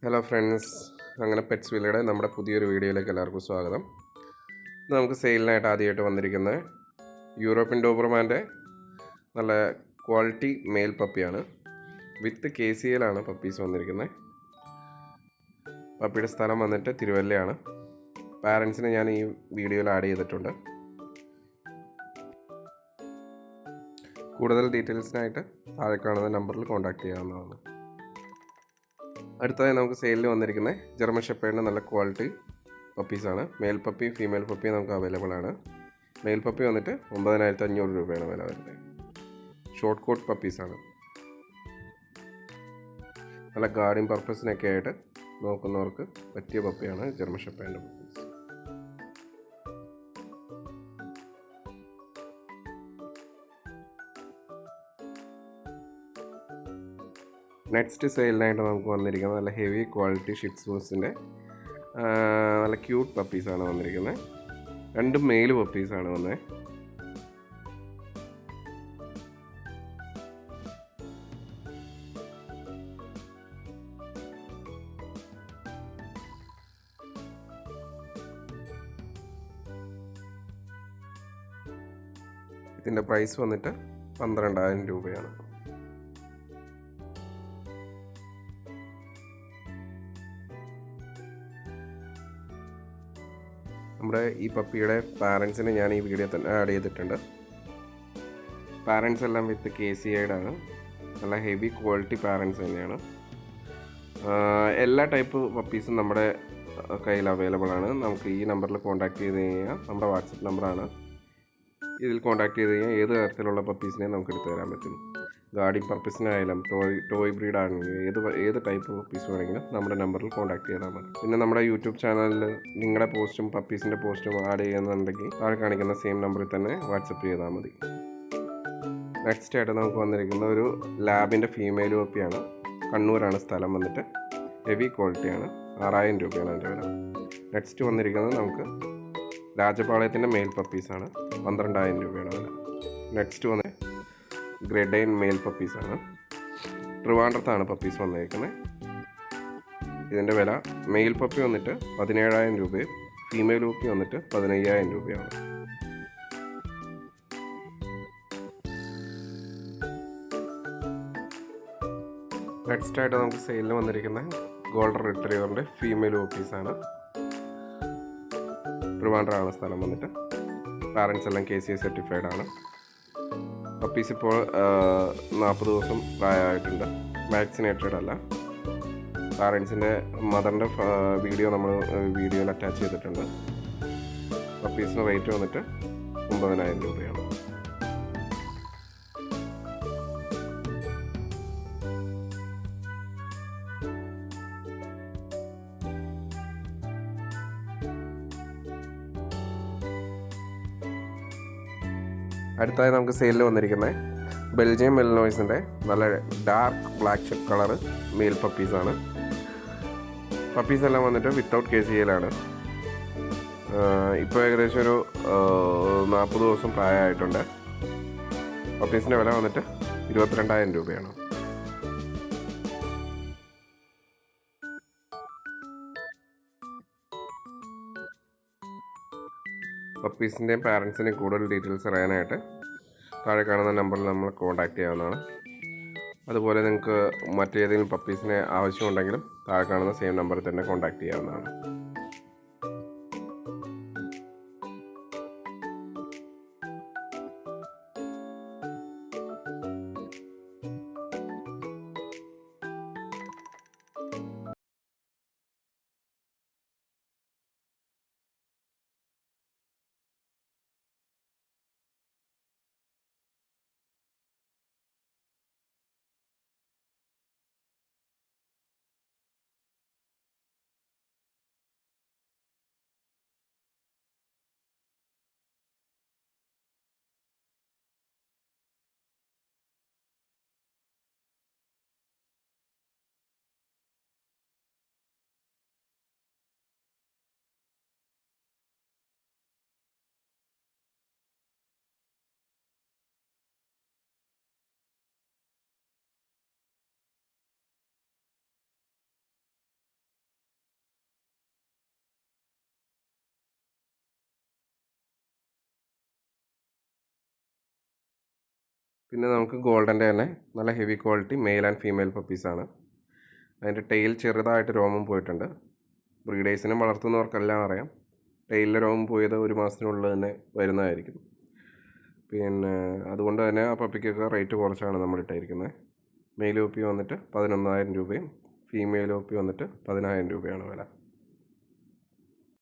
Hello friends, അങ്ങനെ pets വില്ലയുടെ നമ്മുടെ പുതിയൊരു വീഡിയോയിലേക്ക് എല്ലാവർക്കും സ്വാഗതം. ഇത് നമുക്ക് സെയിലിനായിട്ട് ആദ്യമായിട്ട് വന്നിരിക്കുന്നത് യൂറോപ്യൻ ഡോബർമാൻ്റെ നല്ല ക്വാളിറ്റി മെയിൽ പപ്പിയാണ്. വിത്ത് KCLാണ് പപ്പീസ് വന്നിരിക്കുന്നത്. പപ്പിയുടെ സ്ഥലം വന്നിട്ട് തിരുവല്ലയാണ്. പാരൻസിനെ ഞാൻ ഈ വീഡിയോയിൽ ആഡ് ചെയ്തിട്ടുണ്ട്. കൂടുതൽ ഡീറ്റെയിൽസിനായിട്ട് താഴെ കാണുന്ന നമ്പറിൽ കോൺടാക്റ്റ് ചെയ്യാവുന്നതാണ്. അടുത്തതായി നമുക്ക് സെയിലിൽ വന്നിരിക്കുന്നത് ജർമ്മൻ ഷെപ്പേർഡിൻ്റെ നല്ല ക്വാളിറ്റി പപ്പീസാണ്. മെയിൽ പപ്പി ഫീമെയിൽ പപ്പി നമുക്ക് അവൈലബിൾ ആണ്. മെയിൽ പപ്പി വന്നിട്ട് 9500 രൂപയാണ് വില വരുന്നത്. ഷോർട്ട് കോട്ട് പപ്പീസാണ്. നല്ല ഗാർഡിങ് പർപ്പസിനൊക്കെ ആയിട്ട് നോക്കുന്നവർക്ക് പറ്റിയ പപ്പിയാണ് ജർമ്മൻ ഷെപ്പേർഡിൻ്റെ പപ്പീസ്. നെക്സ്റ്റ് സെയിലിനായിട്ട് നമുക്ക് വന്നിരിക്കുന്നത് നല്ല ഹെവി ക്വാളിറ്റി ഷിറ്റ്സൂസിൻ്റെ നല്ല ക്യൂട്ട് പപ്പീസാണ് വന്നിരിക്കുന്നത്. രണ്ടും മെയിൽ പപ്പീസാണ് വന്നത്. ഇതിൻ്റെ പ്രൈസ് വന്നിട്ട് 12000 രൂപയാണ്. നമ്മുടെ ഈ പപ്പിയുടെ പാരൻസിനെ ഞാൻ ഈ വീഡിയോ തന്നെ ആഡ് ചെയ്തിട്ടുണ്ട്. പാരൻസ് എല്ലാം വിത്ത് KCLാണ്. നല്ല ഹെവി ക്വാളിറ്റി പാരൻസ് തന്നെയാണ്. എല്ലാ ടൈപ്പ് പപ്പീസും നമ്മുടെ കയ്യിൽ അവൈലബിൾ ആണ്. നമുക്ക് ഈ നമ്പറിൽ കോൺടാക്ട് ചെയ്ത് കഴിഞ്ഞാൽ, നമ്മുടെ വാട്സപ്പ് നമ്പറാണ്, ഇതിൽ കോൺടാക്ട് ചെയ്ത് കഴിഞ്ഞാൽ ഏത് തരത്തിലുള്ള പപ്പീസിനെയും നമുക്ക് എടുത്തു തരാൻ പറ്റും. ഗാർഡിങ് പർപ്പസിനായാലും ടോയ് ബ്രീഡാണെങ്കിലും ഏത് ടൈപ്പ് പപ്പീസ് വേണമെങ്കിലും നമ്മുടെ നമ്പറിൽ കോൺടാക്ട് ചെയ്താൽ മതി. പിന്നെ നമ്മുടെ യൂട്യൂബ് ചാനലിൽ നിങ്ങളുടെ പോസ്റ്റും പപ്പീസിൻ്റെ പോസ്റ്റും ആഡ് ചെയ്യുന്നുണ്ടെങ്കിൽ താഴെ കാണിക്കുന്ന സെയിം നമ്പറിൽ തന്നെ വാട്സപ്പ് ചെയ്താൽ മതി. നെക്സ്റ്റ് ആയിട്ട് നമുക്ക് വന്നിരിക്കുന്ന ഒരു ലാബിൻ്റെ ഫീമെയിൽ പപ്പിയാണ്. കണ്ണൂരാണ് സ്ഥലം വന്നിട്ട്. ഹെവി ക്വാളിറ്റിയാണ്. 6000 രൂപയാണ് അതിൻ്റെ വില. നെക്സ്റ്റ് വന്നിരിക്കുന്നത് നമുക്ക് രാജപാളയത്തിൻ്റെ മെയിൽ പപ്പീസാണ്. 12000 രൂപയാണ് വില. നെക്സ്റ്റ് വന്ന് ഗ്രേഡൈൻ മെയിൽ പപ്പീസാണ്. ട്രിവാൻഡ്രത്താണ് പപ്പീസ് വന്നിരിക്കുന്നത്. ഇതിൻ്റെ വില മെയിൽ പപ്പി വന്നിട്ട് 17000 രൂപയും ഫീമെയിൽ പപ്പി വന്നിട്ട് 15000 രൂപയാണ്. നെക്സ്റ്റ് ആയിട്ട് നമുക്ക് സെയിലിന് വന്നിരിക്കുന്ന ഗോൾഡൻ റിട്രീവറിൻ്റെ ഫീമെയിൽ പപ്പീസാണ്. ട്രിവാൻഡ്രമാണ് സ്ഥലം വന്നിട്ട്. പാരൻസ് എല്ലാം KCA സർട്ടിഫൈഡ് ആണ്. പപ്പീസ് ഇപ്പോൾ 40 ദിവസം പ്രായമായിട്ടുണ്ട്. വാക്സിനേറ്റഡ് അല്ല. പാരൻസിൻ്റെ മദറിൻ്റെ വീഡിയോ നമ്മൾ വീഡിയോയിൽ അറ്റാച്ച് ചെയ്തിട്ടുണ്ട്. പപ്പീസിന് റേറ്റ് വന്നിട്ട് 9000 രൂപയാണ്. അടുത്തായി നമുക്ക് സെയിലിൽ വന്നിരിക്കുന്നത് ബെൽജിയം മെലിനോയ്സിൻ്റെ നല്ല ഡാർക്ക് ബ്ലാക്ക് കളറ് മെയിൽ പപ്പീസാണ്. പപ്പീസ് എല്ലാം വന്നിട്ട് വിത്തൗട്ട് KCLാണ്. ഇപ്പോൾ ഏകദേശം ഒരു 40 ദിവസം പ്രായമായിട്ടുണ്ട്. പപ്പീസിൻ്റെ വില വന്നിട്ട് 22000 രൂപയാണ്. പപ്പീസിൻ്റെയും പാരൻസിൻ്റെയും കൂടുതൽ ഡീറ്റെയിൽസ് അറിയാനായിട്ട് താഴെ കാണുന്ന നമ്പറിൽ നമ്മൾ കോൺടാക്റ്റ് ചെയ്യാവുന്നതാണ്. അതുപോലെ നിങ്ങൾക്ക് മറ്റേതെങ്കിലും പപ്പീസിനെ ആവശ്യമുണ്ടെങ്കിലും താഴെ കാണുന്ന സെയിം നമ്പറിൽ തന്നെ കോൺടാക്റ്റ് ചെയ്യാവുന്നതാണ്. പിന്നെ നമുക്ക് ഗോൾഡൻ്റെ തന്നെ നല്ല heavy quality male and female പപ്പീസാണ്. അതിൻ്റെ ടെയിൽ ചെറുതായിട്ട് രോമം പോയിട്ടുണ്ട്. ബ്രീഡേഴ്സിനും വളർത്തുന്നവർക്കെല്ലാം അറിയാം, ടെയിലിലെ രോമം പോയത് 1 മാസത്തിനുള്ളിൽ തന്നെ വരുന്നതായിരിക്കും. പിന്നെ അതുകൊണ്ട് തന്നെ ആ പപ്പിക്കൊക്കെ റേറ്റ് കുറച്ചാണ് നമ്മൾ ഇട്ടിരിക്കുന്നത്. മെയിൽ പപ്പി വന്നിട്ട് 11,000 രൂപയും ഫീമെയിൽ പപ്പി വന്നിട്ട് 10,000 രൂപയാണ് വില.